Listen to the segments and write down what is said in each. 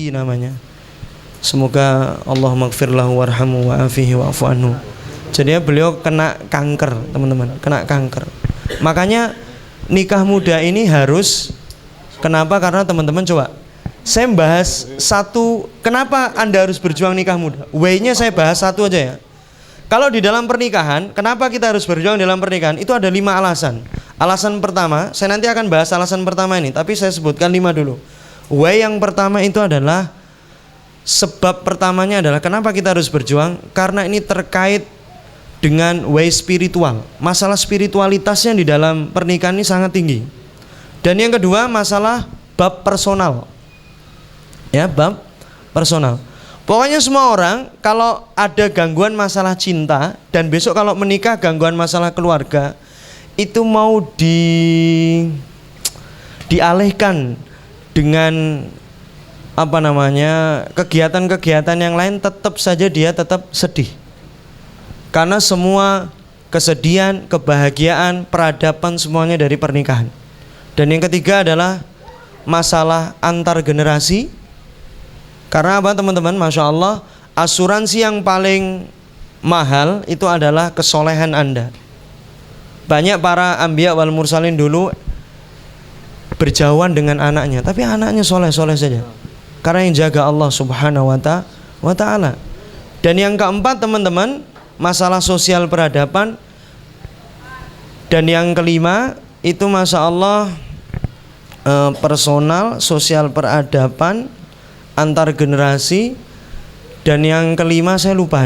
Haji namanya. Semoga Allah maghfir lahu warhamu wa'afihi wa'fu anhu. Jadi beliau kena kanker, teman-teman, kena kanker. Makanya nikah muda ini harus, kenapa? Karena teman-teman coba saya bahas satu, kenapa Anda harus berjuang nikah muda. Way-nya saya bahas satu aja ya. Kalau di dalam pernikahan, kenapa kita harus berjuang dalam pernikahan? Itu ada 5 alasan. Alasan pertama, saya nanti akan bahas alasan pertama ini, tapi saya sebutkan 5 dulu. Way yang pertama itu adalah, sebab pertamanya adalah kenapa kita harus berjuang? Karena ini terkait dengan way spiritual. Masalah spiritualitasnya di dalam pernikahan ini sangat tinggi. Dan yang kedua, masalah bab personal. Ya, bab personal. Pokoknya semua orang kalau ada gangguan masalah cinta dan besok kalau menikah gangguan masalah keluarga, itu mau dialihkan dengan apa namanya, kegiatan-kegiatan yang lain, tetap saja dia tetap sedih. Karena semua kesedihan, kebahagiaan, peradaban semuanya dari pernikahan. Dan yang ketiga adalah masalah antar generasi. Karena apa teman-teman? Masya Allah, asuransi yang paling mahal itu adalah kesolehan Anda. Banyak para anbiya wal mursalin dulu berjauhan dengan anaknya, tapi anaknya soleh-soleh saja, karena yang jaga Allah subhanahu wa ta'ala. Dan yang keempat teman-teman, masalah sosial peradaban. Dan yang kelima itu Masya Allah, personal, sosial peradaban, antar generasi. Dan yang kelima saya lupa.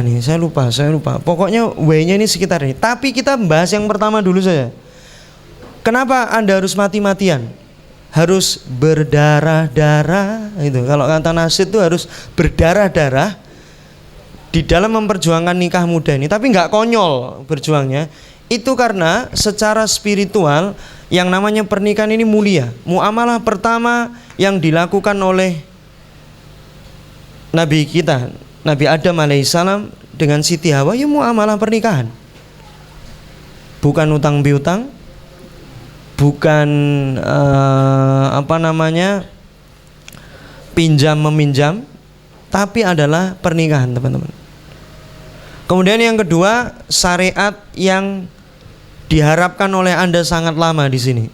Pokoknya W-nya ini sekitar ini. Tapi kita membahas yang pertama dulu saja. Kenapa Anda harus mati-matian? Harus berdarah-darah itu. Kalau kata Nasid itu harus berdarah-darah di dalam memperjuangkan nikah muda ini. Tapi nggak konyol berjuangnya. Itu karena secara spiritual yang namanya pernikahan ini mulia. Muamalah pertama yang dilakukan oleh Nabi kita, Nabi Adam alaihissalam dengan Siti Hawa, ya muamalah pernikahan. Bukan utang piutang, bukan pinjam meminjam, tapi adalah pernikahan, teman-teman. Kemudian yang kedua, syariat yang diharapkan oleh Anda sangat lama di sini,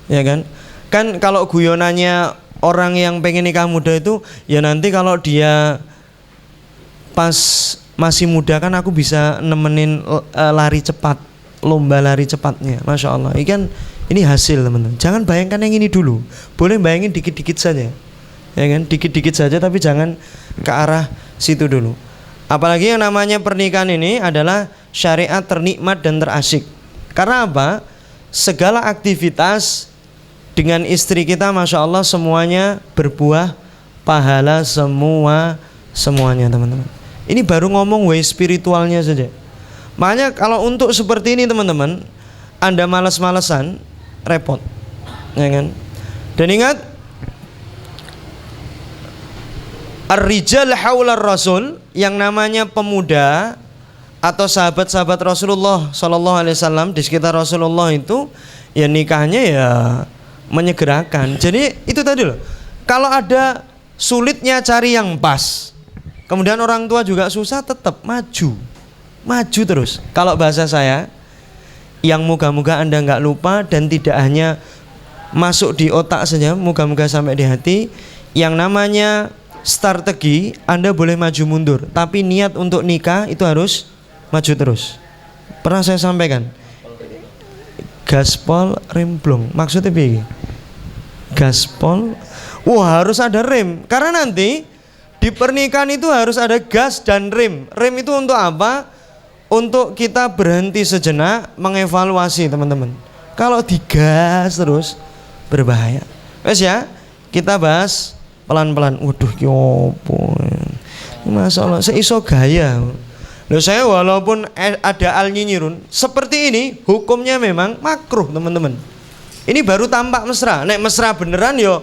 ya kan? Kan kalau guyonannya orang yang pengen nikah muda itu, ya nanti kalau dia pas masih muda kan aku bisa nemenin lari cepat, lomba lari cepatnya, Masya Allah. Ini hasil teman-teman. Jangan bayangkan yang ini dulu. Boleh bayangin dikit-dikit saja, ya kan? Dikit-dikit saja, tapi jangan ke arah situ dulu. Apalagi yang namanya pernikahan ini adalah syariat ternikmat dan terasik. Karena apa? Segala aktivitas dengan istri kita Masya Allah semuanya berbuah pahala semuanya teman-teman. Ini baru ngomong way spiritualnya saja. Makanya kalau untuk seperti ini teman-teman, Anda malas-malesan, repot, ya kan? Dan ingat, ar-rijal haular rasul, yang namanya pemuda atau sahabat-sahabat Rasulullah Sallallahu Alaihi Wasallam di sekitar Rasulullah itu, ya nikahnya ya menyegerakan. Jadi itu tadi loh, kalau ada sulitnya cari yang pas, kemudian orang tua juga susah, tetap maju terus. Kalau bahasa saya, yang moga-moga Anda nggak lupa dan tidak hanya masuk di otak saja, moga-moga sampai di hati. Yang namanya strategi, Anda boleh maju mundur, tapi niat untuk nikah itu harus maju terus. Pernah saya sampaikan, gaspol rem blong, maksudnya begini, gaspol, harus ada rem, karena nanti di pernikahan itu harus ada gas dan rem. Rem itu untuk apa? Untuk kita berhenti sejenak, mengevaluasi teman-teman. Kalau digas terus berbahaya. Wes ya, kita bahas pelan-pelan. Waduh, yopo, masalah seiso gaya. Loh, saya walaupun ada al-nyinyirun seperti ini, hukumnya memang makruh teman-teman. Ini baru tampak mesra. Nek mesra beneran yo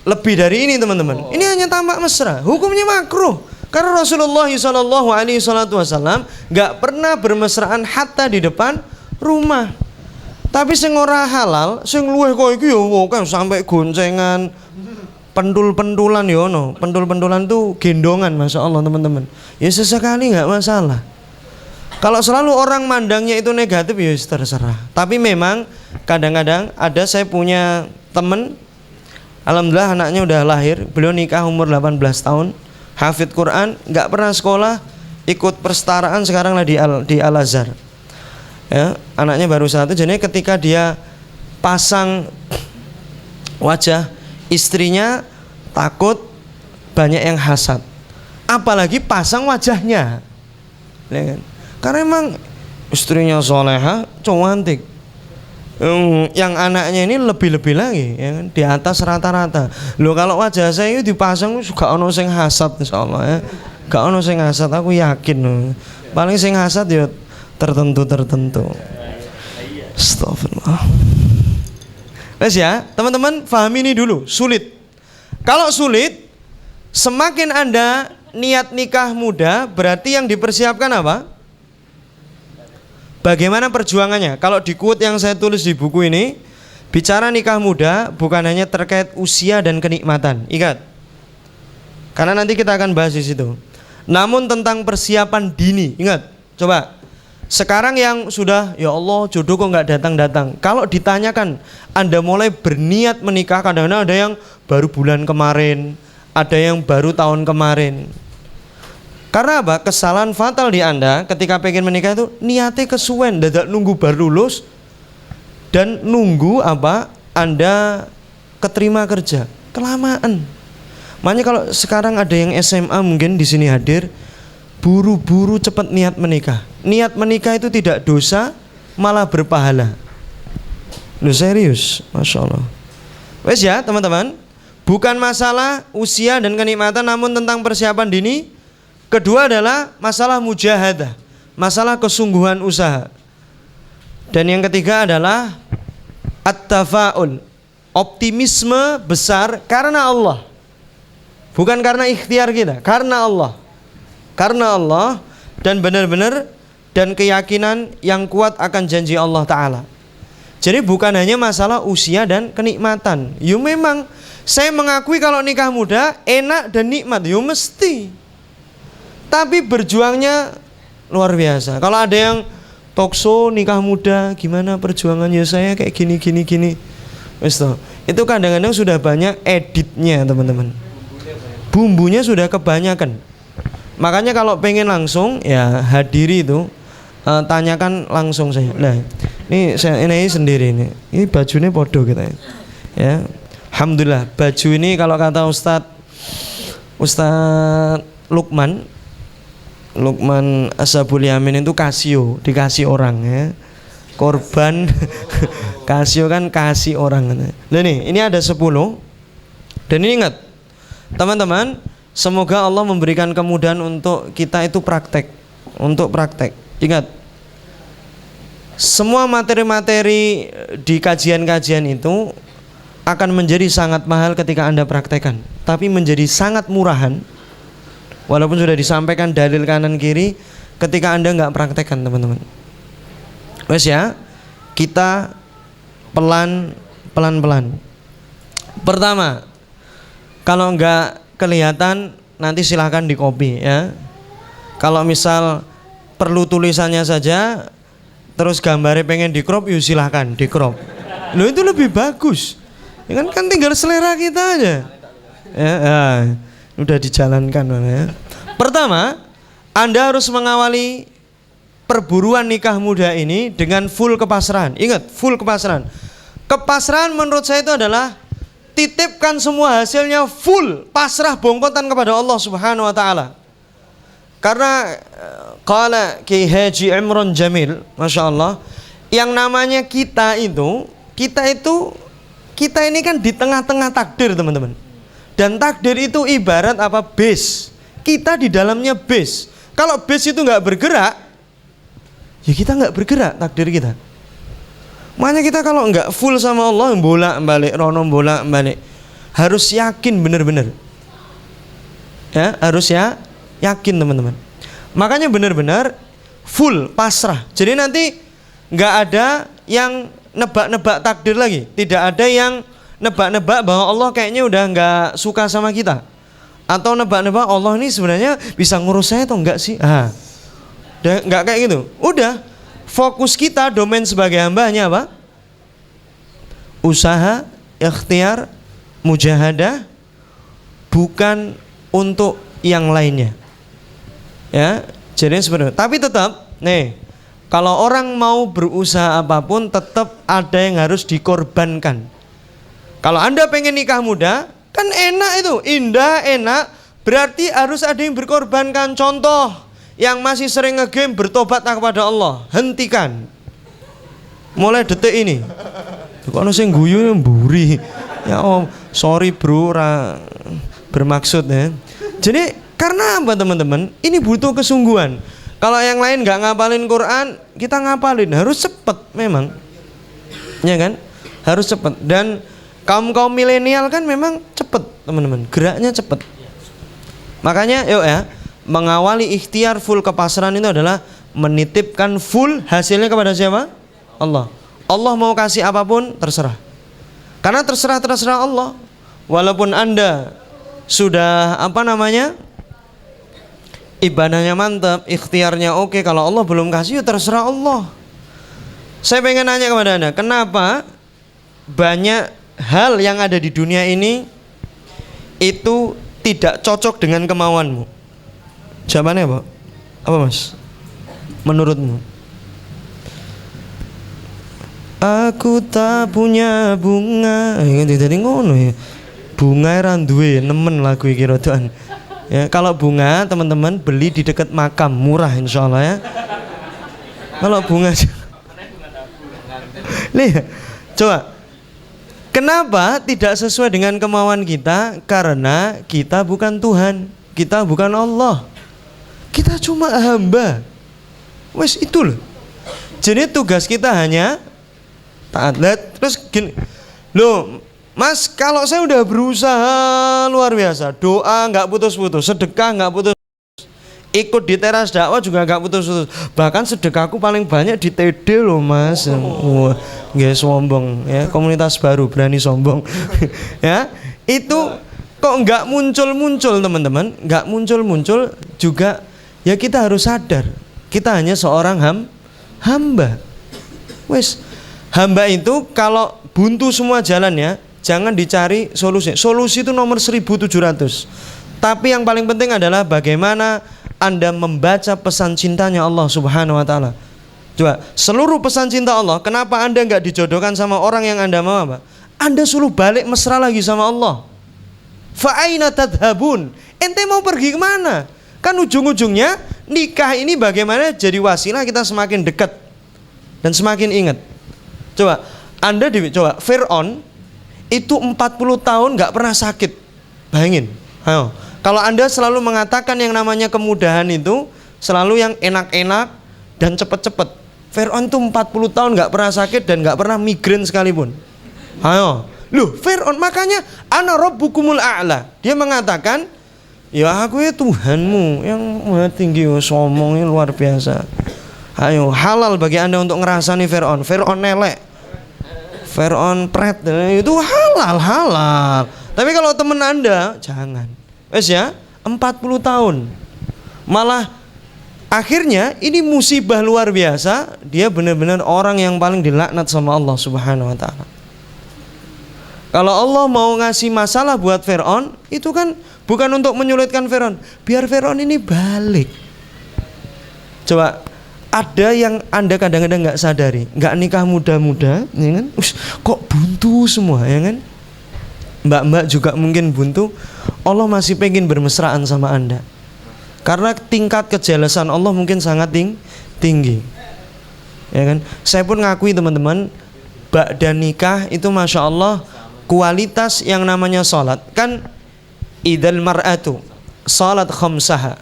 lebih dari ini teman-teman. Ini hanya tampak mesra, hukumnya makruh. Karena Rasulullah Sallallahu Alaihi Wasallam nggak pernah bermesraan hatta di depan rumah. Tapi sing ora halal, sing luweh kok iki yo kan sampai goncengan, pentul-pentulan yono, pentul-pentulan tuh gendongan, masya Allah teman-teman. Ya sesekali nggak masalah. Kalau selalu orang mandangnya itu negatif ya terserah. Tapi memang kadang-kadang ada, saya punya temen, alhamdulillah anaknya udah lahir, beliau nikah umur 18 tahun, hafid Quran, nggak pernah sekolah, ikut perstaraan sekarang lah di Al Azhar. Ya, anaknya baru 1, jadi ketika dia pasang wajah, istrinya takut banyak yang hasad, apalagi pasang wajahnya, ya kan? Karena emang istrinya soleha, cantik, yang anaknya ini lebih-lebih lagi, ya kan? Di atas rata-rata. Loh kalau wajah saya itu dipasang juga ono sing hasad, insyaallah ya. Gak ono sing hasad, aku yakin. Paling sing hasad ya tertentu. Astagfirullah. Wes ya, teman-teman pahami ini dulu, sulit. Kalau sulit, semakin Anda niat nikah muda, berarti yang dipersiapkan apa? Bagaimana perjuangannya? Kalau di quote yang saya tulis di buku ini, bicara nikah muda bukan hanya terkait usia dan kenikmatan. Ingat. Karena nanti kita akan bahas di situ. Namun tentang persiapan dini, ingat. Coba. Sekarang yang sudah, ya Allah jodoh kok nggak datang-datang. Kalau ditanyakan, Anda mulai berniat menikah, kadang-kadang ada yang baru bulan kemarin, ada yang baru tahun kemarin. Karena apa? Kesalahan fatal di Anda ketika pengen menikah itu niatnya kesuwen, dadak nunggu baru lulus dan nunggu apa? Anda keterima kerja, kelamaan. Makanya kalau sekarang ada yang SMA mungkin di sini hadir, buru-buru cepat niat menikah. Niat menikah itu tidak dosa, malah berpahala. Loh serius, masya Allah. Wes ya teman-teman, bukan masalah usia dan kenikmatan, namun tentang persiapan dini. Kedua adalah masalah mujahadah, masalah kesungguhan usaha. Dan yang ketiga adalah at-tafa'ul, optimisme besar karena Allah, bukan karena ikhtiar kita, karena Allah. Karena Allah dan benar-benar dan keyakinan yang kuat akan janji Allah Ta'ala. Jadi bukan hanya masalah usia dan kenikmatan. Ya memang saya mengakui kalau nikah muda enak dan nikmat, ya mesti. Tapi berjuangnya luar biasa. Kalau ada yang talkshow nikah muda, gimana perjuangannya saya kayak gini. Itu kadang-kadang sudah banyak editnya teman-teman. Bumbunya sudah kebanyakan. Makanya kalau pengen langsung ya hadiri itu, tanyakan langsung saya. Nah, ini saya ini sendiri ini. Ini bajunya podo kita ya. Alhamdulillah baju ini kalau kata Ustadz Lukman Ashabul Yamin itu Casio, dikasih orang ya. Korban Casio kan kasih orang. Nah ini ada 10. Dan ini ingat teman-teman, semoga Allah memberikan kemudahan untuk kita itu praktek. Ingat, semua materi-materi di kajian-kajian itu akan menjadi sangat mahal ketika Anda praktekkan, tapi menjadi sangat murahan walaupun sudah disampaikan dalil kanan kiri ketika Anda nggak praktekkan teman-teman. Wes ya, kita pelan-pelan. Pertama, kalau nggak kelihatan nanti silahkan di copy ya. Kalau misal perlu tulisannya saja, terus gambarnya pengen di crop, yuk silahkan di crop. Loh itu lebih bagus. Ya kan tinggal selera kita aja. Ya, udah dijalankan ya. Pertama, Anda harus mengawali perburuan nikah muda ini dengan full kepasrahan. Ingat, full kepasrahan. Kepasrahan menurut saya itu adalah titipkan semua hasilnya full, pasrah bongkotan kepada Allah Subhanahu wa taala. Karena qala Ki Haji Imron Jamil, Masya Allah, yang namanya kita ini kan di tengah-tengah takdir teman-teman. Dan takdir itu ibarat apa? Base. Kita di dalamnya base. Kalau base itu nggak bergerak, ya kita nggak bergerak takdir kita. Makanya kita kalau nggak full sama Allah, bolak-balik, bolak-balik, harus yakin benar-benar. Ya, harus ya yakin teman-teman. Makanya benar-benar full pasrah. Jadi nanti nggak ada yang nebak-nebak takdir lagi, tidak ada yang nebak-nebak bahwa Allah kayaknya udah nggak suka sama kita, atau nebak-nebak Allah ini sebenarnya bisa ngurus saya atau enggak sih? Udah nggak kayak gitu. Udah, fokus kita domain sebagai hambanya apa? Usaha, ikhtiar, mujahadah, bukan untuk yang lainnya. Ya, jadi sebenarnya. Tapi tetap, nih, kalau orang mau berusaha apapun, tetap ada yang harus dikorbankan. Kalau Anda pengen nikah muda, kan enak itu, indah, enak. Berarti harus ada yang berkorbankan. Contoh, yang masih sering ngegame, bertobat kepada Allah, hentikan. Mulai detik ini. Kok ono sing guyu mburi. Ya om, sorry bro, bermaksud ya. Jadi karena apa teman-teman? Ini butuh kesungguhan. Kalau yang lain nggak ngapalin Quran, kita ngapalin, harus cepet memang, ya kan? Harus cepet. Dan kaum milenial kan memang cepet teman-teman, geraknya cepet. Makanya yuk ya, mengawali ikhtiar full kepasrahan itu adalah menitipkan full hasilnya kepada siapa? Allah. Allah mau kasih apapun terserah. Karena terserah Allah. Walaupun Anda sudah ibadahnya mantap, ikhtiarnya oke, kalau Allah belum kasih ya terserah Allah. Saya pengen nanya kepada Anda, kenapa banyak hal yang ada di dunia ini itu tidak cocok dengan kemauanmu? Jawabannya apa? Apa mas? Menurutmu? Aku tak punya bunga, jadi ngono ya. Bunga randuwe nemen lagu iki rodoan. Ya, kalau bunga teman-teman beli di dekat makam, murah insya Allah ya. Kalau bunga nih, coba kenapa tidak sesuai dengan kemauan kita? Karena kita bukan Tuhan, kita bukan Allah, kita cuma hamba. Wes itu loh. Jadi tugas kita hanya taat. Terus gini loh Mas, kalau saya udah berusaha luar biasa, doa nggak putus-putus, sedekah nggak putus, ikut di teras dakwah juga nggak putus-putus. Bahkan sedekahku paling banyak di TD loh mas. Wah, nggak sombong ya, komunitas baru berani sombong. Ya, itu kok nggak muncul-muncul teman-teman, nggak muncul-muncul juga. Ya kita harus sadar, kita hanya seorang hamba. Wes, hamba itu kalau buntu semua jalannya, jangan dicari solusi. Solusi itu nomor 1700. Tapi yang paling penting adalah bagaimana Anda membaca pesan cintanya Allah Subhanahu wa taala. Coba, seluruh pesan cinta Allah, kenapa Anda enggak dijodohkan sama orang yang Anda mau apa? Anda suruh balik mesra lagi sama Allah. Fa aina tadhabun? Ente mau pergi kemana? Kan ujung-ujungnya nikah ini bagaimana jadi wasilah kita semakin dekat dan semakin ingat. Coba, Anda coba Fir'aun itu 40 tahun gak pernah sakit. Bayangin. Ayo. Kalau Anda selalu mengatakan yang namanya kemudahan itu selalu yang enak-enak dan cepat-cepat. Fir'aun itu 40 tahun gak pernah sakit dan gak pernah migrain sekalipun. Ayo. Loh, Fir'aun makanya ana rabbukumul a'la. Dia mengatakan, ya aku ya Tuhanmu yang maha tinggi, sombongnya luar biasa. Ayo, halal bagi Anda untuk ngerasani Fir'aun. Fir'aun nelek, Fir'aun pret, itu halal. Tapi kalau temen Anda jangan. Wes ya, 40 tahun. Malah akhirnya ini musibah luar biasa. Dia benar-benar orang yang paling dilaknat sama Allah Subhanahu wa taala. Kalau Allah mau ngasih masalah buat Fir'aun, itu kan bukan untuk menyulitkan Fir'aun, biar Fir'aun ini balik. Coba, ada yang Anda kadang-kadang nggak sadari, nggak nikah muda-muda, ya kan? Kok buntu semua, ya kan? Mbak-mbak juga mungkin buntu. Allah masih pengen bermesraan sama Anda, karena tingkat kejelasan Allah mungkin sangat tinggi, ya kan? Saya pun ngakui teman-teman, ba'da nikah itu masya Allah kualitas yang namanya sholat. Kan idal mar'atu salat khamsaha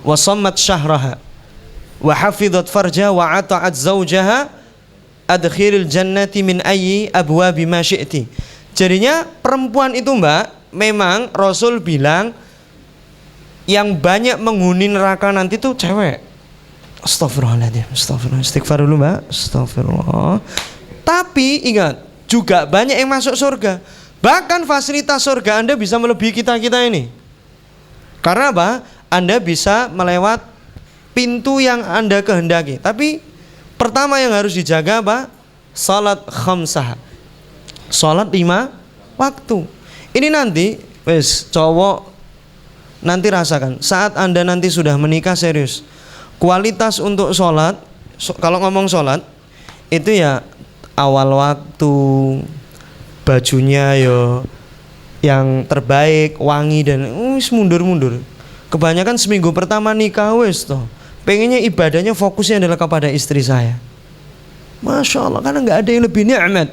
wa sammat syahraha wa hafidhat farja wa ata'at zawjaha adkhilil jannati min ayyi abwabi ma syi'ti. Jadinya perempuan itu mbak, memang Rasul bilang yang banyak menghuni neraka nanti tuh cewek. Astagfirullahaladzim, astagfirullah, istighfar dulu mbak, astagfirullah. Tapi ingat, juga banyak yang masuk surga. Bahkan fasilitas surga Anda bisa melebihi kita-kita ini. Karena apa? Anda bisa melewat pintu yang Anda kehendaki. Tapi pertama yang harus dijaga apa? Salat khamsah. Salat 5 waktu. Ini nanti cowok nanti rasakan saat Anda nanti sudah menikah serius. Kualitas untuk sholat, kalau ngomong sholat itu ya awal waktu, bajunya yo yang terbaik, wangi dan mundur-mundur. Kebanyakan seminggu pertama nikah toh pengennya ibadahnya fokusnya adalah kepada istri saya. Masya Allah, karena nggak ada yang lebih nikmat.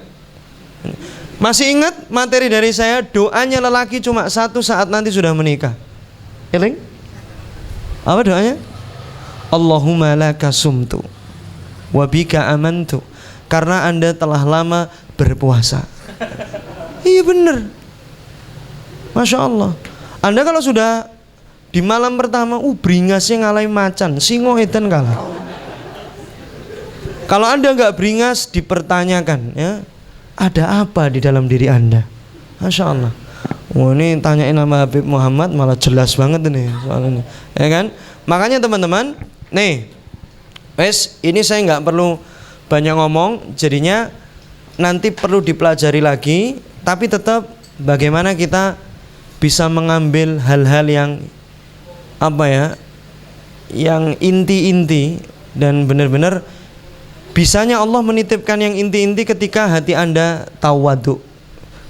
Masih ingat materi dari saya, doanya lelaki cuma satu saat nanti sudah menikah. Eling? Apa doanya? Allahumma laka sumtu wa bika amantu. Karena Anda telah lama berpuasa. Iya bener. Masya Allah. Anda kalau sudah di malam pertama, beringasnya ngalahin macan, singo edan kalah. Kalau Anda nggak beringas, dipertanyakan, ya, ada apa di dalam diri Anda? Masya Allah. Wah, ini tanyain nama Habib Muhammad malah jelas banget ini soal ini, ya kan? Makanya teman-teman, nih, ini saya nggak perlu banyak ngomong, jadinya nanti perlu dipelajari lagi, tapi tetap bagaimana kita bisa mengambil hal-hal yang apa ya, yang inti-inti dan benar-benar bisanya Allah menitipkan yang inti-inti ketika hati Anda tawadhu,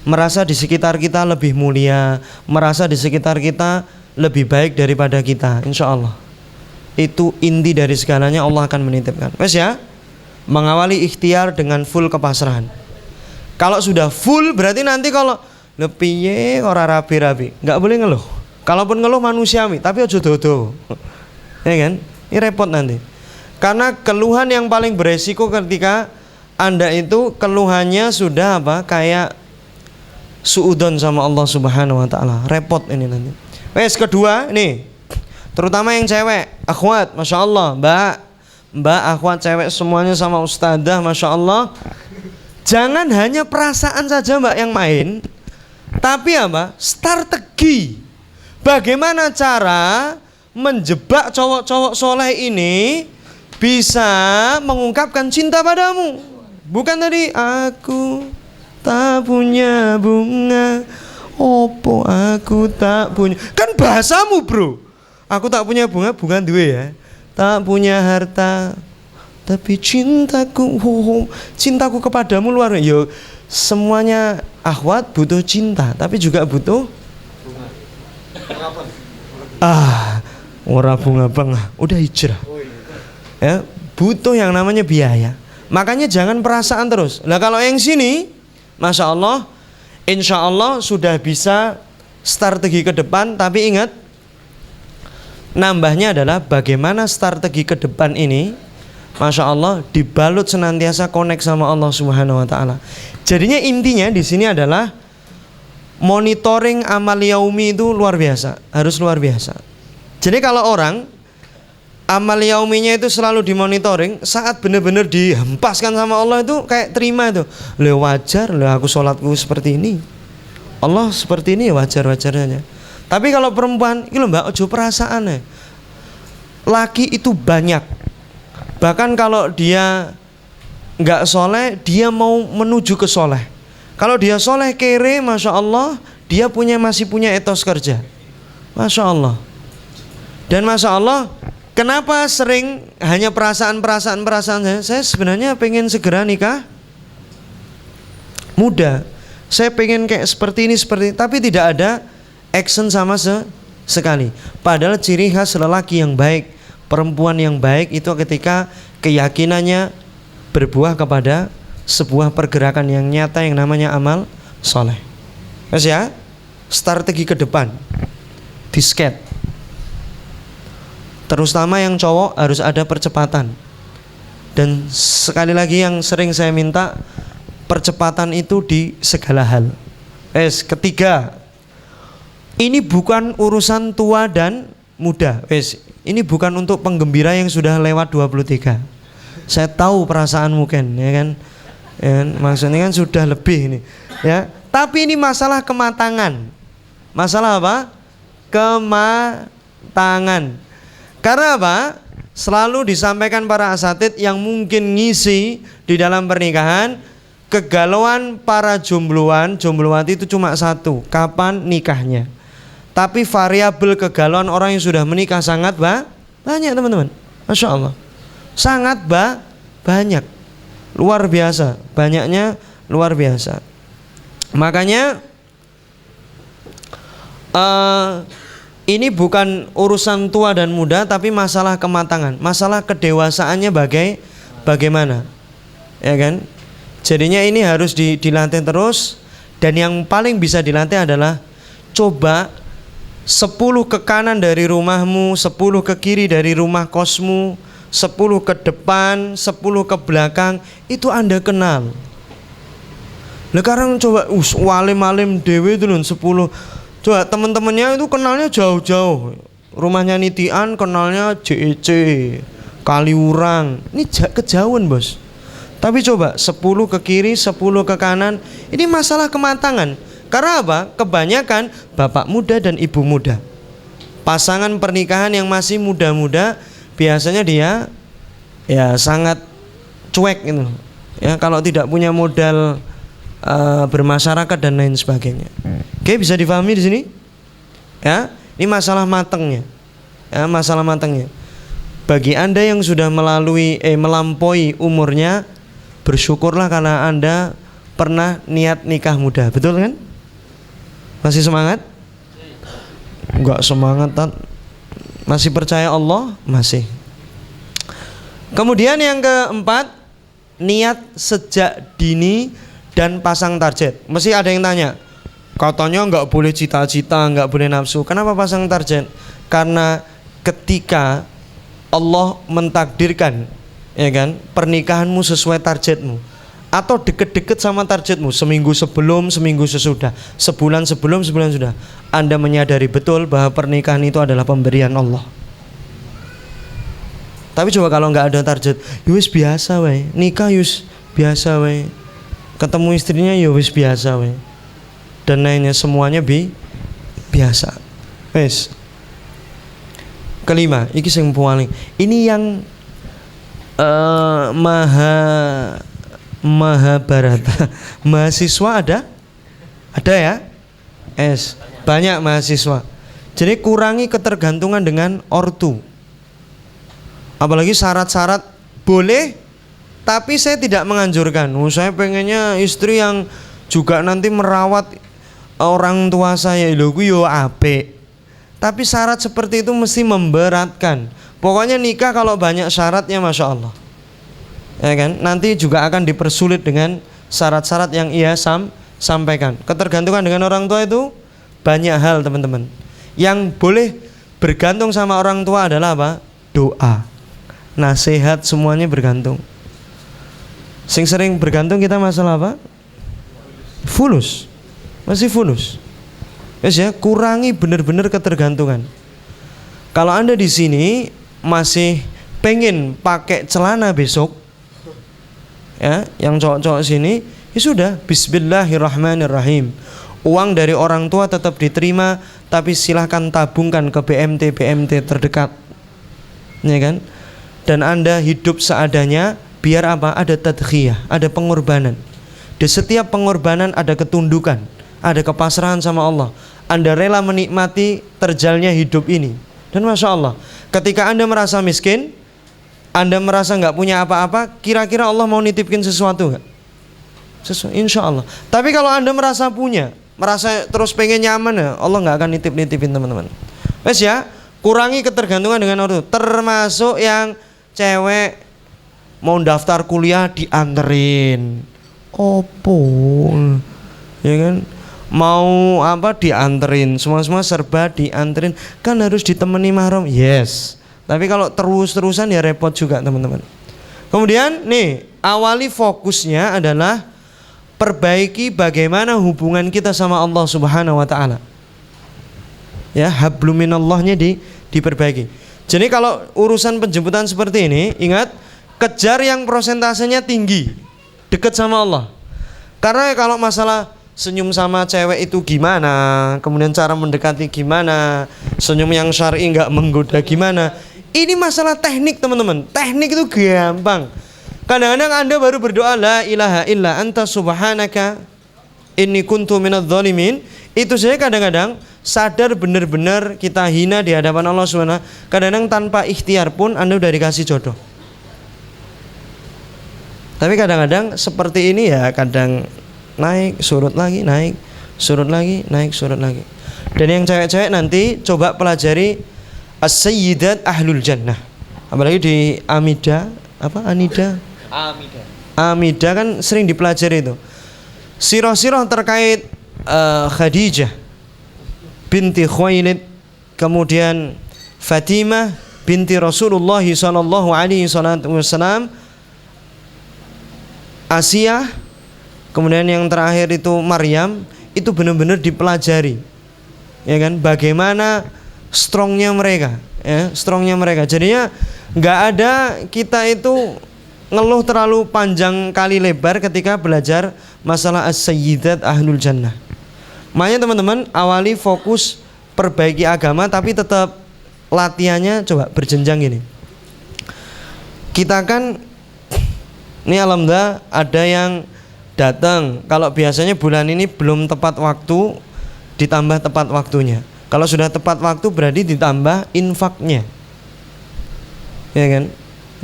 merasa di sekitar kita lebih mulia, merasa di sekitar kita lebih baik daripada kita, insya Allah. Itu inti dari segalanya, Allah akan menitipkan. Wes ya, mengawali ikhtiar dengan full kepasrahan. Kalau sudah full berarti nanti kalau lepiye ora rapi-rapi, nggak boleh ngeluh. Kalaupun ngeluh manusiawi, tapi ojo dodo. Ya kan? Ini repot nanti. Karena keluhan yang paling beresiko ketika Anda itu keluhannya sudah apa? Kayak suudon sama Allah Subhanahu wa taala. Repot ini nanti. Wes kedua nih, terutama yang cewek, akhwat, Masya Allah, Mbak akhwat cewek semuanya sama ustadzah, Masya Allah. Jangan hanya perasaan saja Mbak yang main, tapi apa? Strategi. Bagaimana cara menjebak cowok-cowok soleh ini bisa mengungkapkan cinta padamu? Bukan tadi aku tak punya bunga, opo aku tak punya. Kan bahasamu bro. Aku tak punya bunga, bukan duwe ya. Tak punya harta, tapi cintaku, cintaku kepadamu luar biasa. Yo, semuanya akhwat butuh cinta, tapi juga butuh bunga. Ora bunga bang, udah hijrah. Ya, butuh yang namanya biaya. Makanya jangan perasaan terus. Nah kalau yang sini, Masya Allah, insya Allah sudah bisa strategi ke depan. Tapi ingat, nambahnya adalah bagaimana strategi ke depan ini, Masya Allah, dibalut senantiasa connect sama Allah Subhanahu Wa Taala. Jadinya intinya di sini adalah monitoring amal yaumi itu luar biasa, harus luar biasa. Jadi kalau orang amal yauminya itu selalu dimonitoring, saat benar-benar dihempaskan sama Allah itu kayak terima itu. Wajar, aku sholatku seperti ini, Allah seperti ini, wajar-wajarnya. Tapi kalau perempuan, ini mbak, ojo perasaan ya. Laki itu banyak. Bahkan kalau dia nggak soleh, dia mau menuju ke soleh. Kalau dia soleh kere, Masya Allah, dia masih punya etos kerja, Masya Allah. Dan Masya Allah, kenapa sering hanya perasaan saya sebenarnya pengen segera nikah muda. Saya pengen kayak seperti ini, tapi tidak ada action sama sekali. Padahal ciri khas lelaki yang baik, perempuan yang baik itu ketika keyakinannya berbuah kepada sebuah pergerakan yang nyata yang namanya amal soleh. Mas ya, strategi ke depan, disket. Terutama yang cowok harus ada percepatan. Dan sekali lagi yang sering saya minta, percepatan itu di segala hal. Ketiga, ini bukan urusan tua dan muda. Ini bukan untuk penggembira yang sudah lewat 23. Saya tahu perasaan mungkin, ya kan? Maksudnya kan sudah lebih ini, ya. Tapi ini masalah kematangan. Masalah apa? Kematangan. Karena apa? Selalu disampaikan para asatid yang mungkin ngisi di dalam pernikahan, kegalauan para jombloati itu cuma satu, kapan nikahnya. Tapi variabel kegalauan orang yang sudah menikah sangat banyak teman-teman. Masya Allah, sangat banyak, luar biasa, banyaknya luar biasa. Makanya ini bukan urusan tua dan muda, tapi masalah kematangan, masalah kedewasaannya bagaimana, ya kan? Jadinya ini harus dilatih terus. Dan yang paling bisa dilatih adalah coba 10 ke kanan dari rumahmu, 10 ke kiri dari rumah kosmu, 10 ke depan, 10 ke belakang, itu Anda kenal. Lah sekarang coba walim-walim dewe itu 10. Coba teman-temannya itu kenalnya jauh-jauh. Rumahnya Nitian kenalnya JEC, Kaliurang. Ini kejauhan, Bos. Tapi coba 10 ke kiri, 10 ke kanan. Ini masalah kematangan. Karena apa? Kebanyakan bapak muda dan ibu muda, pasangan pernikahan yang masih muda-muda, biasanya dia ya sangat cuek gitu. Ya, kalau tidak punya modal bermasyarakat dan lain sebagainya. Oke, bisa difahami di sini? Ya, ini masalah matangnya. Ya, masalah matangnya. Bagi Anda yang sudah melampaui umurnya, bersyukurlah karena Anda pernah niat nikah muda. Betul kan? Masih semangat? Enggak semangat, masih percaya Allah? Masih. Kemudian yang keempat, niat sejak dini dan pasang target. Mesti ada yang tanya, katanya nggak boleh cita-cita, nggak boleh nafsu. Kenapa pasang target? Karena ketika Allah mentakdirkan, ya kan, pernikahanmu sesuai targetmu, atau deket-deket sama targetmu, seminggu sebelum, seminggu sesudah, sebulan sebelum, sebulan sudah, Anda menyadari betul bahwa pernikahan itu adalah pemberian Allah. Tapi coba kalau nggak ada target, yus biasa weh, nikah yus biasa weh, ketemu istrinya yus biasa weh, dan lainnya semuanya biasa. Wes. Kelima, iki sing paling, ini yang Mahabharata. Mahasiswa ada ya? Banyak mahasiswa. Jadi kurangi ketergantungan dengan ortu. Apalagi syarat-syarat boleh, tapi saya tidak menganjurkan. Saya pengennya istri yang juga nanti merawat orang tua saya. Lho ku yo apik. Tapi syarat seperti itu mesti memberatkan. Pokoknya nikah kalau banyak syaratnya, Masya Allah, ya kan, nanti juga akan dipersulit dengan syarat-syarat yang ia sampaikan. Ketergantungan dengan orang tua itu banyak hal, teman-teman. Yang boleh bergantung sama orang tua adalah apa? Doa, nasihat, semuanya bergantung. Sing sering bergantung kita masalah apa? Fulus. Masih fulus. Yes, ya, kurangi benar-benar ketergantungan. Kalau Anda di sini masih pengen pakai celana besok, ya, yang cowok-cowok sini, ya sudah, bismillahirrahmanirrahim. Uang dari orang tua tetap diterima, tapi silahkan tabungkan ke BMT terdekat, ya kan? Dan Anda hidup seadanya, biar apa? Ada tadkhiyah, ada pengorbanan. Di setiap pengorbanan ada ketundukan, ada kepasrahan sama Allah. Anda rela menikmati terjalnya hidup ini. Dan Masya Allah, ketika Anda merasa miskin, Anda merasa nggak punya apa-apa, kira-kira Allah mau nitipin sesuatu nggak? Insya Allah. Tapi kalau Anda merasa punya, merasa terus pengen nyaman, ya Allah nggak akan nitipin teman-teman. Wes ya, kurangi ketergantungan dengan orang tua. Termasuk yang cewek mau daftar kuliah dianterin, opo, ya kan? Mau apa dianterin, semua serba dianterin, kan harus ditemani mahram. Yes. Tapi kalau terus-terusan ya repot juga, teman-teman. Kemudian nih, awali fokusnya adalah perbaiki bagaimana hubungan kita sama Allah Subhanahu wa taala. Ya, hablum minallahnya diperbaiki. Jadi kalau urusan penjemputan seperti ini, ingat, kejar yang prosentasenya tinggi, dekat sama Allah. Karena kalau masalah senyum sama cewek itu gimana, kemudian cara mendekati gimana, senyum yang syar'i nggak menggoda gimana. Ini masalah teknik teman-teman. Teknik itu gampang. Kadang-kadang Anda baru berdoa la ilaha illa anta subhanaka inni kuntu minadz zalimin. Itu saya kadang-kadang sadar benar-benar kita hina di hadapan Allah Subhanahu. Kadang-kadang tanpa ikhtiar pun Anda udah dikasih jodoh. Tapi kadang-kadang seperti ini ya, kadang naik surut lagi, naik surut lagi, naik surut lagi. Dan yang cewek-cewek nanti coba pelajari as-sayyidat ahlul jannah. Apalagi di Amida, apa Anida? Amida kan sering dipelajari itu. Sirah-sirah terkait Khadijah binti Khuwailid, kemudian Fatimah binti Rasulullah sallallahu alaihi wasallam, Asia, kemudian yang terakhir itu Maryam. Itu benar-benar dipelajari, ya kan, bagaimana strongnya mereka, ya, strongnya mereka. Jadinya nggak ada kita itu ngeluh terlalu panjang kali lebar ketika belajar masalah as-sayyidat ahlul jannah. Makanya teman-teman awali fokus perbaiki agama, tapi tetap latihannya coba berjenjang gini. Kita kan ini alhamdulillah ada yang datang. Kalau biasanya bulan ini belum tepat waktu, ditambah tepat waktunya. Kalau sudah tepat waktu berarti ditambah infaknya, ya kan?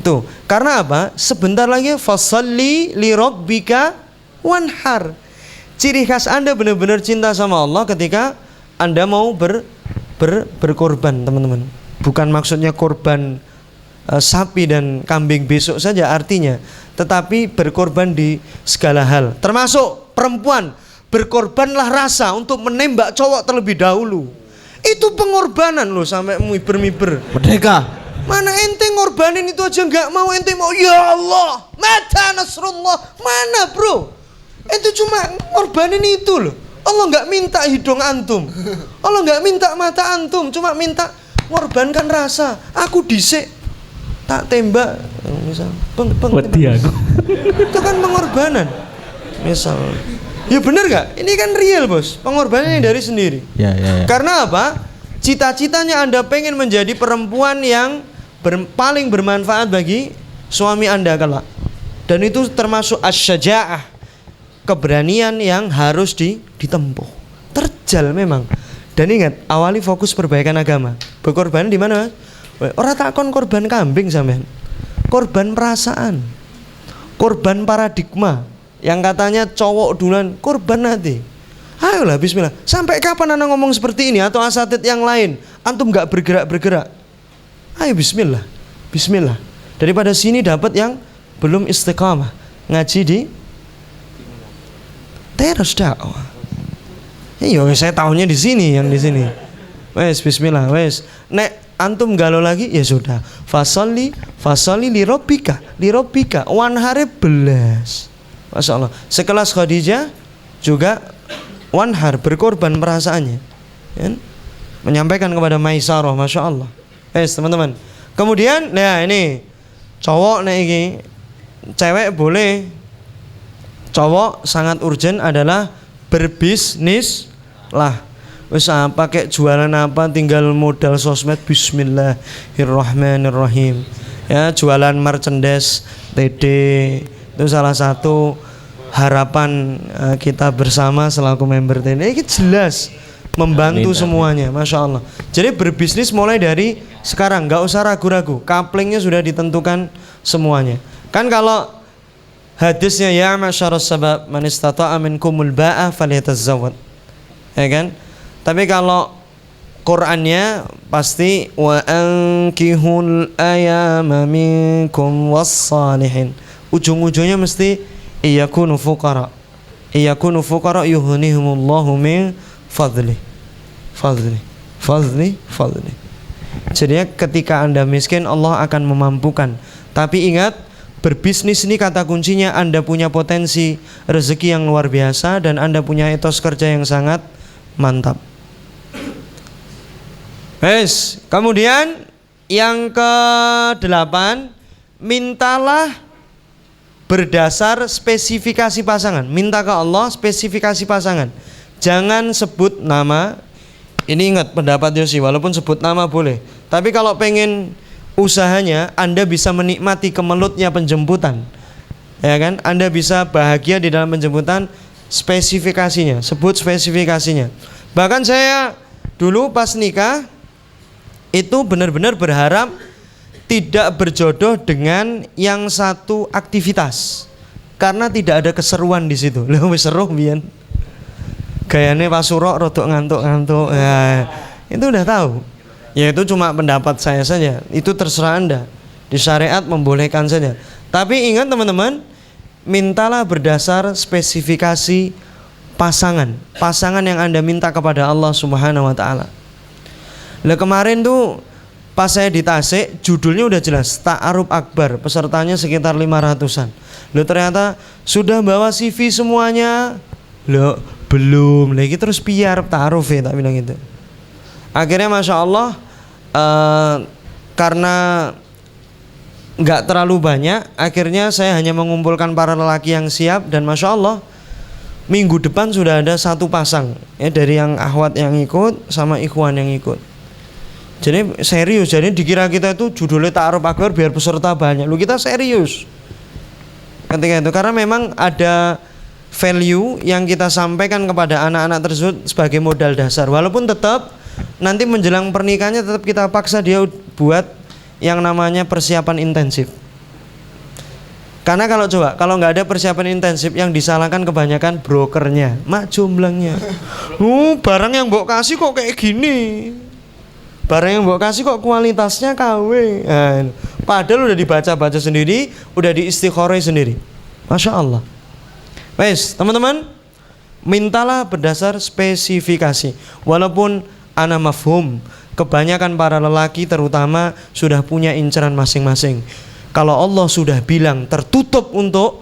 Tuh, karena apa? Sebentar lagi fasalli li rabbika wanhar. Ciri khas Anda benar-benar cinta sama Allah ketika Anda mau berkorban, teman-teman. Bukan maksudnya korban sapi dan kambing besok saja artinya, tetapi berkorban di segala hal. Termasuk perempuan, berkorbanlah rasa untuk menembak cowok terlebih dahulu. Itu pengorbanan loh, sampai miber-miber. Merdeka. Mana ente ngorbanin itu aja nggak mau, ente mau ya Allah, mata nasrullah. Mana bro? Ente cuma ngorbanin itu loh. Allah nggak minta hidung antum, Allah nggak minta mata antum, cuma minta ngorbankan rasa. Aku disik tak tembak, misal, itu kan pengorbanan, misal. Ya bener gak? Ini kan real bos, pengorbanannya dari sendiri. Ya. Karena apa? Cita-citanya Anda pengen menjadi perempuan yang paling bermanfaat bagi suami Anda kelak. Dan itu termasuk asy-syaja'ah, keberanian yang harus ditempuh. Terjal memang. Dan ingat, awali fokus perbaikan agama. Berkorban di mana? Orang takon korban kambing sampean. Korban perasaan. Korban paradigma. Yang katanya cowok duluan, korban nanti. Ayolah bismillah. Sampai kapan Anda ngomong seperti ini atau asatid yang lain? Antum enggak bergerak-bergerak. Ayo bismillah. Bismillah. Daripada sini dapat yang belum istiqamah, ngaji di teras dakwah. Iya, saya tahunya di sini, yang di sini. Wes bismillah, wes. Nek antum galau lagi ya sudah. Fasalli li rabbika wanhare belas. Masyaallah. Sekelas Khadijah juga wanhar, berkorban perasaannya, ya? Menyampaikan kepada Maisarah, masya Allah. Teman-teman. Kemudian, nah ini cowok nih ini, cewek boleh. Cowok sangat urgent adalah berbisnis lah. Wis pakai jualan apa, tinggal modal sosmed, bismillahirrahmanirrahim. Ya, jualan merchandise TD itu salah satu harapan kita bersama selaku member TD. Ini jelas membantu semuanya, masya Allah. Jadi berbisnis mulai dari sekarang, nggak usah ragu-ragu. Couplingnya sudah ditentukan semuanya. Kan kalau hadisnya ya masyarus sabab man istata'a minkumul ba'a falyatazawwad, ya kan? Tapi kalau Qur'annya pasti wa ankihul ayama minkum wassalihin. Ujung-ujungnya mesti iyakunu fuqara yughnihumullahu min fadli. Jadi ketika Anda miskin, Allah akan memampukan. Tapi ingat, berbisnis ini kata kuncinya Anda punya potensi rezeki yang luar biasa dan Anda punya etos kerja yang sangat mantap. Kemudian yang ke-8, mintalah berdasar spesifikasi pasangan. Minta ke Allah spesifikasi pasangan. Jangan sebut nama. Ini ingat pendapat Yosi, walaupun sebut nama boleh. Tapi kalau pengen usahanya, Anda bisa menikmati kemelutnya penjemputan. Ya kan? Anda bisa bahagia di dalam penjemputan, spesifikasinya, sebut spesifikasinya. Bahkan saya dulu pas nikah itu benar-benar berharap tidak berjodoh dengan yang satu aktivitas, karena tidak ada keseruan di situ. Lha wis seru mbiyen. Gayane Pak Surok rodok ngantuk-ngantuk. Ya, itu udah tahu. Ya itu cuma pendapat saya saja. Itu terserah Anda. Di syariat membolehkan saja. Tapi ingat teman-teman, mintalah berdasar spesifikasi pasangan yang Anda minta kepada Allah Subhanahu wa taala. Lah kemarin tuh pas saya di Tasik, judulnya udah jelas, Ta'aruf Akbar, pesertanya sekitar 500-an. Loh ternyata sudah bawa CV semuanya. Loh belum, lagi terus biar ta'aruf ya, tak bilang gitu. Akhirnya Masya Allah karena nggak terlalu banyak, akhirnya saya hanya mengumpulkan para lelaki yang siap. Dan Masya Allah minggu depan sudah ada satu pasang ya, dari yang akhwat yang ikut sama ikhwan yang ikut. Jadi serius, jadi dikira kita itu judulnya Ta'aruf Akbar biar peserta banyak. Lu kita serius ketika itu, karena memang ada value yang kita sampaikan kepada anak-anak tersebut sebagai modal dasar. Walaupun tetap nanti menjelang pernikahannya tetap kita paksa dia buat yang namanya persiapan intensif. Karena kalau nggak ada persiapan intensif, yang disalahkan kebanyakan brokernya, mak jomblangnya. Barang yang mbok kasih kok kayak gini. Barang yang mbok kasih kok kualitasnya KW. Nah, padahal udah dibaca-baca sendiri, udah diistikharoi sendiri. Masya Allah. Wes, teman-teman, mintalah berdasar spesifikasi. Walaupun ana mafhum, kebanyakan para lelaki terutama sudah punya inceran masing-masing. Kalau Allah sudah bilang tertutup untuk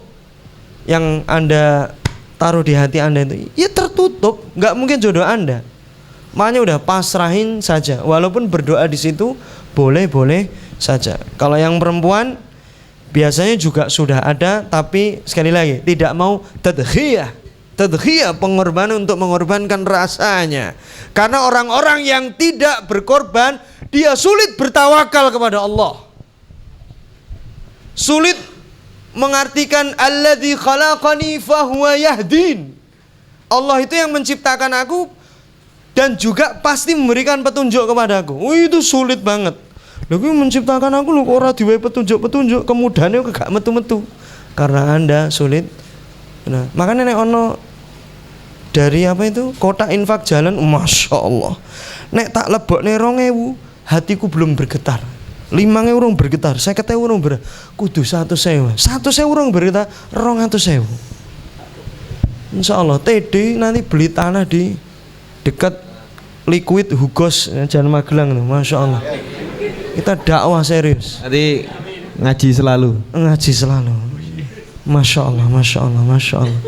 yang Anda taruh di hati Anda itu, ya tertutup, nggak mungkin jodoh Anda. Makanya udah pasrahin saja. Walaupun berdoa di situ boleh-boleh saja. Kalau yang perempuan biasanya juga sudah ada, tapi sekali lagi tidak mau tadkhiyah, pengorbanan untuk mengorbankan rasanya. Karena orang-orang yang tidak berkorban, dia sulit bertawakal kepada Allah. Sulit mengartikan alladzi khalaqani fahuwa yahdin. Allah itu yang menciptakan aku dan juga pasti memberikan petunjuk kepadaku. Itu sulit banget. Lha kuwi menciptakan aku lho kok ora diwehi petunjuk-petunjuk, kemudane kok gak metu-metu. Karena Anda sulit. Nah, makanya nek ono dari apa itu kotak infak jalan, Masya Allah. Nek tak lebokne 2.000, hatiku belum bergetar. 5.000 urung bergetar, 50.000 urung bergetar. Kudu 100.000. 100.000 urung bergetar, 200.000. Insya Allah TD nanti beli tanah di dekat Liquid Hugos Jalan Magelang tuh, Masya Allah. Kita dakwah serius. Nanti ngaji selalu. Masya Allah, Masya Allah, Masya Allah.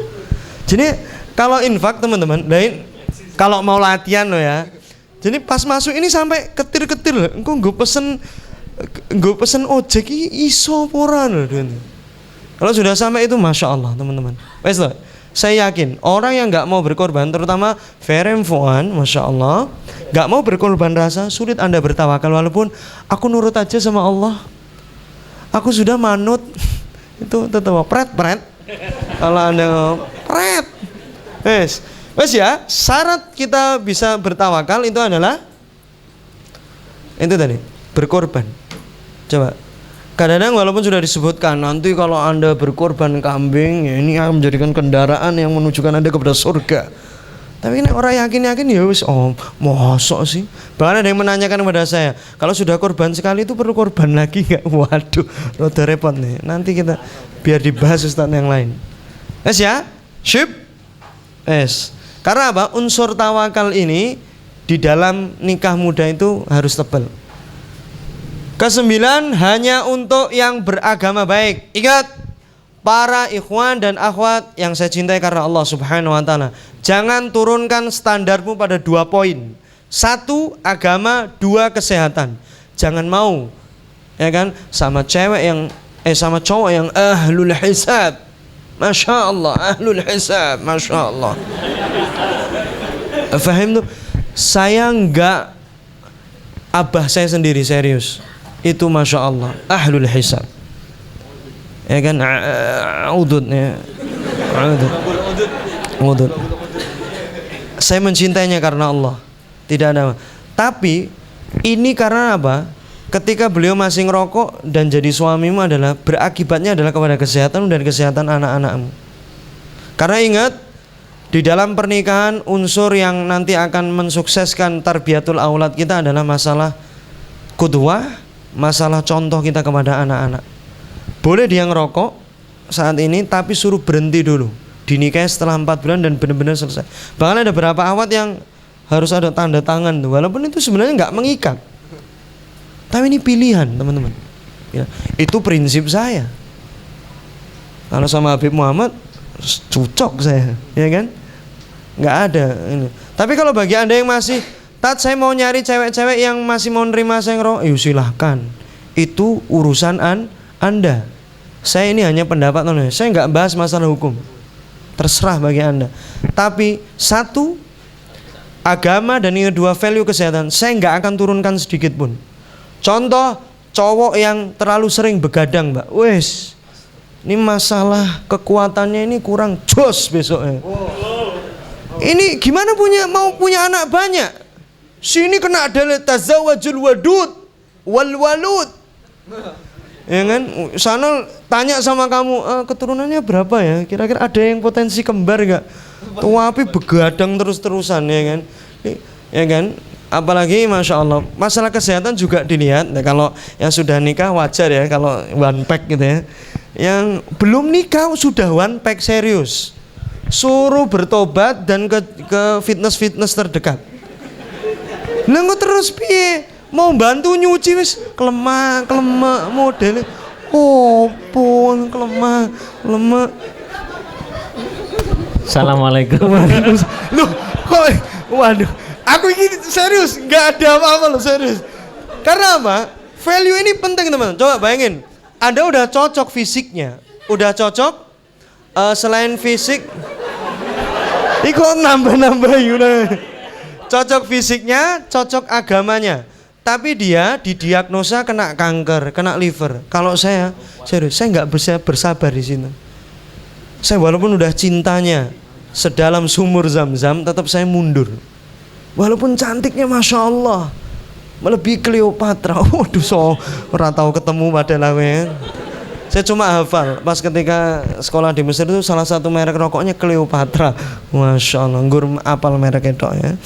Jadi kalau infak teman-teman, lain kalau mau latihan loh ya. Jadi pas masuk ini sampai ketir-ketir loh. Engko gue pesen ojek iso poran loh. Kalau sudah sampai itu Masya Allah teman-teman. Wes loh. Saya yakin orang yang nggak mau berkorban, terutama perempuan, Masya Allah, nggak mau berkorban rasa, sulit Anda bertawakal. Walaupun aku nurut aja sama Allah, aku sudah manut, itu tetap pret. Kalau Anda pret, wes ya, syarat kita bisa bertawakal itu adalah itu tadi, berkorban. Coba. Kadang-kadang walaupun sudah disebutkan nanti kalau Anda berkorban kambing, ya ini akan menjadikan kendaraan yang menunjukkan Anda kepada surga. Tapi ini orang yakin ya wis mosok sih. Bahkan ada yang menanyakan kepada saya, kalau sudah korban sekali itu perlu korban lagi enggak? Waduh, rada repot nih. Nanti kita biar dibahas Ustaz yang lain. Ya? Sip. Karena apa? Unsur tawakal ini di dalam nikah muda itu harus tebal. Kesembilan, hanya untuk yang beragama baik. Ingat, para ikhwan dan akhwat yang saya cintai karena Allah Subhanahu wa taala, jangan turunkan standarmu pada 2 poin. 1, agama, 2, kesehatan. Jangan mau ya kan sama cewek yang sama cowok yang ahlul hisab. Masya Allah, ahlul hisab, Masya Allah. Fahim tuh? Saya enggak, abah saya sendiri serius. Itu Masya Allah, ahlul hisab. Ya kan, udud ya. Udud. Saya mencintainya karena Allah. Tidak ada. Tapi ini karena apa? Ketika beliau masih ngerokok dan jadi suamimu adalah berakibatnya adalah kepada kesehatan dan kesehatan anak-anakmu. Karena ingat, di dalam pernikahan unsur yang nanti akan mensukseskan tarbiyatul aulad kita adalah masalah qudwah, masalah contoh kita kepada anak-anak. Boleh dia ngerokok saat ini tapi suruh berhenti dulu. Dinikahi setelah 4 bulan dan benar-benar selesai. Bahkan ada beberapa awat yang harus ada tanda tangan tuh, walaupun itu sebenarnya nggak mengikat. Tapi ini pilihan teman-teman ya, itu prinsip saya. Kalau sama Habib Muhammad cocok saya, ya kan? Nggak ada ini. Tapi kalau bagi anda yang masih saya mau nyari cewek-cewek yang masih mau nerima saya ngerokok, silahkan. Itu urusan anda. Saya ini hanya pendapat anda. Saya nggak bahas masalah hukum. Terserah bagi anda. Tapi satu, agama, dan yang kedua value kesehatan, saya nggak akan turunkan sedikit pun. Contoh cowok yang terlalu sering begadang, Mbak. Wes, ini masalah kekuatannya ini kurang jos besoknya. Ini gimana mau punya anak banyak? Sini kena adalah tazawwajul wadud wal walud. Ya kan? Sana tanya sama kamu, keturunannya berapa ya? Kira-kira ada yang potensi kembar enggak? Tapi begadang terus-terusan, ya kan? Ya kan? Apalagi Masya Allah, masalah kesehatan juga dilihat. Nah, kalau yang sudah nikah wajar ya kalau one pack gitu ya. Yang belum nikah sudah one pack serius, suruh bertobat dan ke fitness terdekat. Nengok terus piye? Mau bantu nyuci wis kelemak modelnya. Pun kelemak. Assalamualaikum. Loh, kok waduh. Aku ini serius, nggak ada apa-apa loh, serius. Karena apa? Value ini penting teman. Coba bayangin, Anda udah cocok fisiknya, udah cocok. Selain fisik, kok nambah Yuna. Cocok fisiknya, cocok agamanya. Tapi dia didiagnosa kena kanker, kena liver. Kalau saya serius, saya nggak bisa bersabar di sini. Saya walaupun udah cintanya sedalam sumur Zam-Zam, tetap saya mundur. Walaupun cantiknya Masya Allah melebihi Cleopatra. Waduh, ora tahu ketemu padahal ya. Saya cuma hafal pas ketika sekolah di Mesir itu salah satu merek rokoknya Cleopatra. Masya Allah, nggur apal merek itu ya.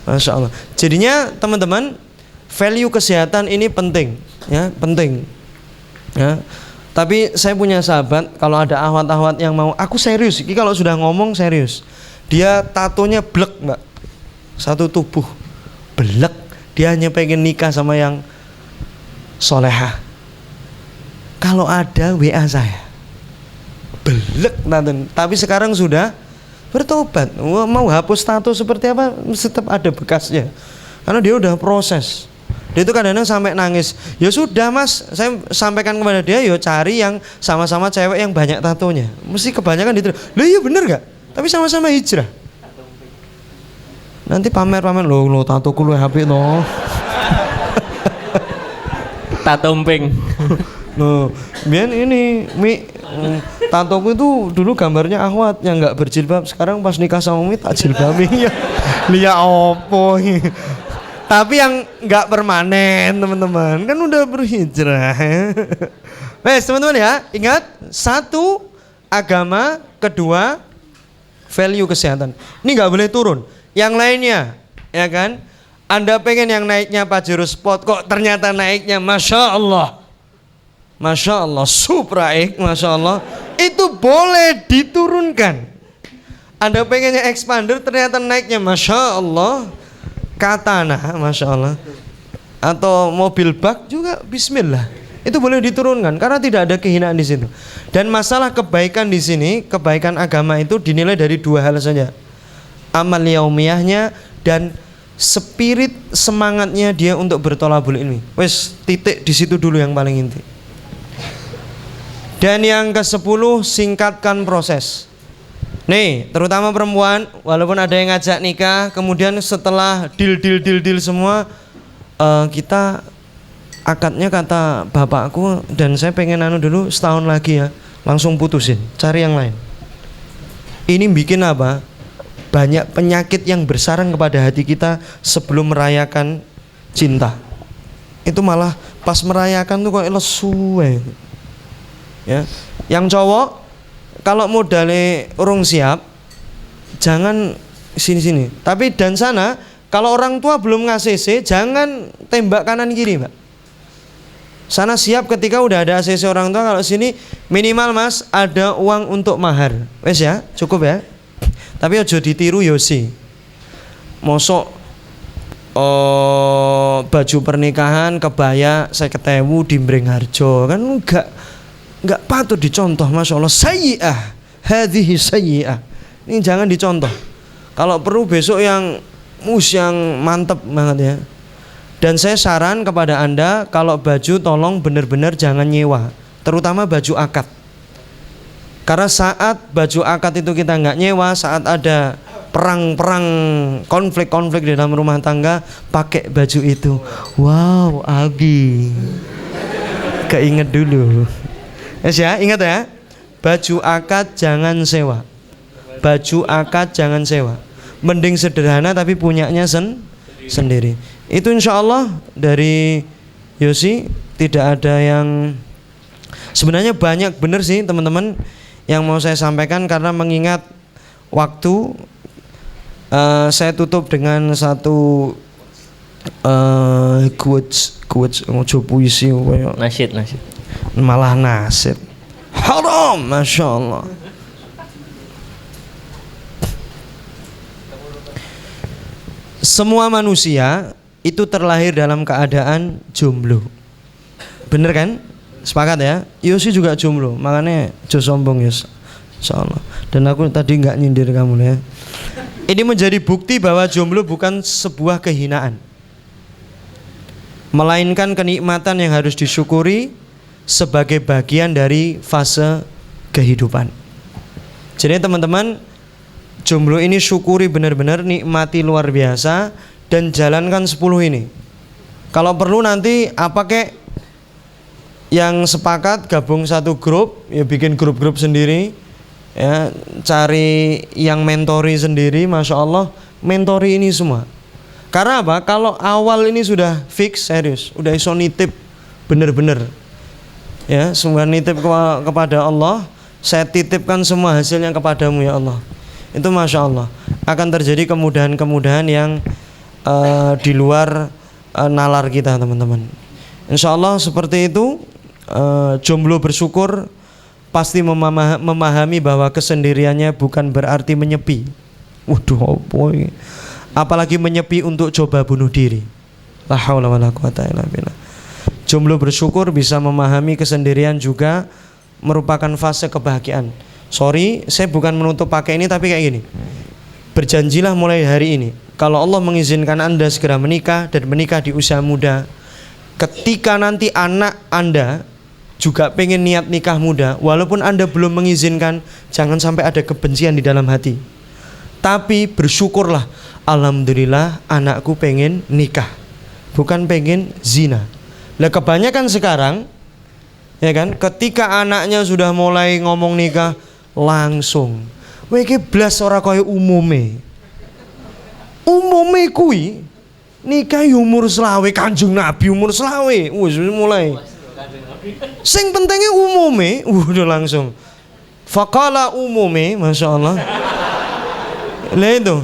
Masya Allah. Jadinya teman-teman, value kesehatan ini penting ya, penting ya. Tapi saya punya sahabat, kalau ada ahwat-ahwat yang mau, aku serius, ini kalau sudah ngomong serius. Dia tatonya blek, Mbak. Satu tubuh belek, dia hanya pengen nikah sama yang solehah. Kalau ada WA saya, belek nanti. Tapi sekarang sudah bertobat. Mau hapus tato seperti apa, tetap ada bekasnya. Karena dia udah proses. Dia itu kadang-kadang sampai nangis. Ya sudah Mas, saya sampaikan kepada dia, yo cari yang sama-sama cewek yang banyak tatonya. Mesti kebanyakan itu. Lah iya bener gak? Tapi sama-sama hijrah. Nanti pamer lo tatoku lu HP no. Tato emping. Loh, biar ini tatoku itu dulu gambarnya Ahwat yang nggak berjilbab. Sekarang pas nikah sama Mi tak jilbabin ya. Lihat opo. Tapi yang nggak permanen teman-teman, kan udah berhijrah. Wes teman-teman ya, ingat, satu agama, kedua value kesehatan. Ini nggak boleh turun. Yang lainnya, ya kan? Anda pengen yang naiknya Pajero Sport, kok ternyata naiknya Masya Allah, Masya Allah, Supra X, Masya Allah, itu boleh diturunkan. Anda pengennya Expander, ternyata naiknya Masya Allah, Katana, Masya Allah, atau mobil bak juga Bismillah, itu boleh diturunkan karena tidak ada kehinaan di situ. Dan masalah kebaikan di sini, kebaikan agama itu dinilai dari dua hal saja. Amal yaumiyahnya dan spirit semangatnya dia untuk bertolabul ilmi. Wes titik di situ dulu yang paling inti. Dan yang ke-10, singkatkan proses. Nih, terutama perempuan, walaupun ada yang ngajak nikah, kemudian setelah deal semua, kita akadnya kata bapakku dan saya pengen dulu setahun lagi ya, langsung putusin, cari yang lain. Ini bikin apa? Banyak penyakit yang bersarang kepada hati kita sebelum merayakan cinta. Itu malah pas merayakan tuh kok lesu ya. Yang cowok kalau modalnya urung siap, jangan sini. Tapi dan sana, kalau orang tua belum ngasih, jangan tembak kanan kiri, Mbak. Sana siap ketika udah ada ACC orang tua. Kalau sini minimal Mas ada uang untuk mahar. Wes ya, cukup ya. Tapi ojo ditiru Yosi. Mosok baju pernikahan kebaya 50.000 di Mbrengharjo kan enggak patut dicontoh. Masya Allah, sayyi'ah, hadhihi sayyi'ah. Ini jangan dicontoh. Kalau perlu besok yang mantep banget ya. Dan saya saran kepada Anda, kalau baju tolong benar-benar jangan nyewa, terutama baju akad. Karena saat baju akad itu kita nggak nyewa, saat ada perang-perang, konflik-konflik di dalam rumah tangga, pakai baju itu. Wow, Abi, keinget dulu. Yes ya, ingat ya. Baju akad jangan sewa. Baju akad jangan sewa. Mending sederhana tapi punyanya sendiri. Itu insya Allah dari Yosi tidak ada yang, sebenarnya banyak bener sih teman-teman yang mau saya sampaikan. Karena mengingat waktu, saya tutup dengan satu quotes puisi, Nasyid. malah nasib haram, Masya Allah. Semua manusia itu terlahir dalam keadaan jomblo. Bener kan? Sepakat ya? Yosi juga jomblo, makanya jo sombong Yos, insyaallah. Dan aku tadi nggak nyindir kamu ya. Ini menjadi bukti bahwa jomblo bukan sebuah kehinaan, melainkan kenikmatan yang harus disyukuri sebagai bagian dari fase kehidupan. Jadi teman-teman, jomblo ini syukuri benar-benar, nikmati luar biasa, dan jalankan 10 ini. Kalau perlu nanti apa kek yang sepakat gabung satu grup, ya bikin grup-grup sendiri ya, cari yang mentori sendiri. Masya Allah, mentori ini semua. Karena apa? Kalau awal ini sudah fix, serius, udah iso nitip bener-bener ya, semua nitip kepada Allah, saya titipkan semua hasilnya kepadamu ya Allah. Itu Masya Allah akan terjadi kemudahan-kemudahan yang di luar nalar kita teman-teman. Insya Allah seperti itu. Jomblo bersyukur pasti memahami bahwa kesendiriannya bukan berarti menyepi. Waduh, boy. Apalagi menyepi untuk coba bunuh diri. La haula wala quwata illa billah. Jomblo bersyukur bisa memahami kesendirian juga merupakan fase kebahagiaan. Sorry, saya bukan menutup pakai ini, tapi kayak gini. Berjanjilah mulai hari ini, kalau Allah mengizinkan Anda segera menikah dan menikah di usia muda, ketika nanti anak Anda juga pengen niat nikah muda, walaupun Anda belum mengizinkan, jangan sampai ada kebencian di dalam hati. Tapi bersyukurlah, alhamdulillah anakku pengen nikah, bukan pengen zina. Lah kebanyakan sekarang, ya kan, ketika anaknya sudah mulai ngomong nikah, langsung iki blas ora kaya umume kuwi nikah umur selawe, Kanjeng Nabi umur selawe wis mulai. Sing pentingnya umume udah langsung faqala umume, Masya Allah. Lah itu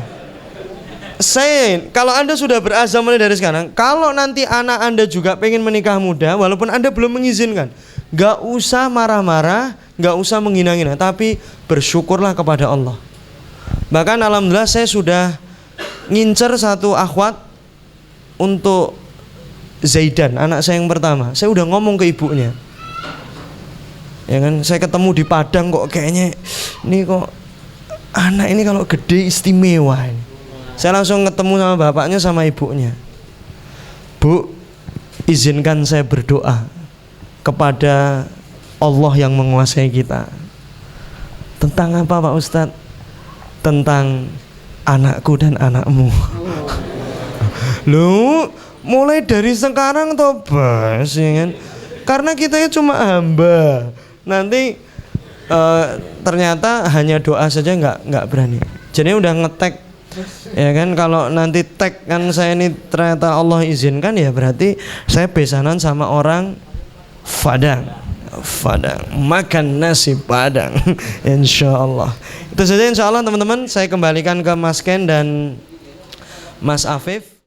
saya, kalau Anda sudah berazam mulai dari sekarang, kalau nanti anak Anda juga pengen menikah muda, walaupun Anda belum mengizinkan, gak usah marah-marah, gak usah menghina-hina, tapi bersyukurlah kepada Allah. Bahkan alhamdulillah saya sudah ngincer satu akhwat untuk Zaidan, anak saya yang pertama. Saya udah ngomong ke ibunya, ya kan, saya ketemu di Padang kok kayaknya ini kok anak ini kalau gede istimewa ini. Saya langsung ketemu sama bapaknya sama ibunya. Bu, izinkan saya berdoa kepada Allah yang menguasai kita. Tentang apa Pak Ustadz? Tentang anakku dan anakmu. Lu mulai dari sekarang toh Bas, ya kan? Karena kita cuma hamba. Nanti ternyata hanya doa saja nggak berani. Jadi udah ngetek, ya kan? Kalau nanti tag kan saya ini ternyata Allah izinkan, ya berarti saya besanan sama orang Padang makan nasi Padang. Insya Allah. Itu saja insya Allah teman-teman. Saya kembalikan ke Mas Ken dan Mas Afif.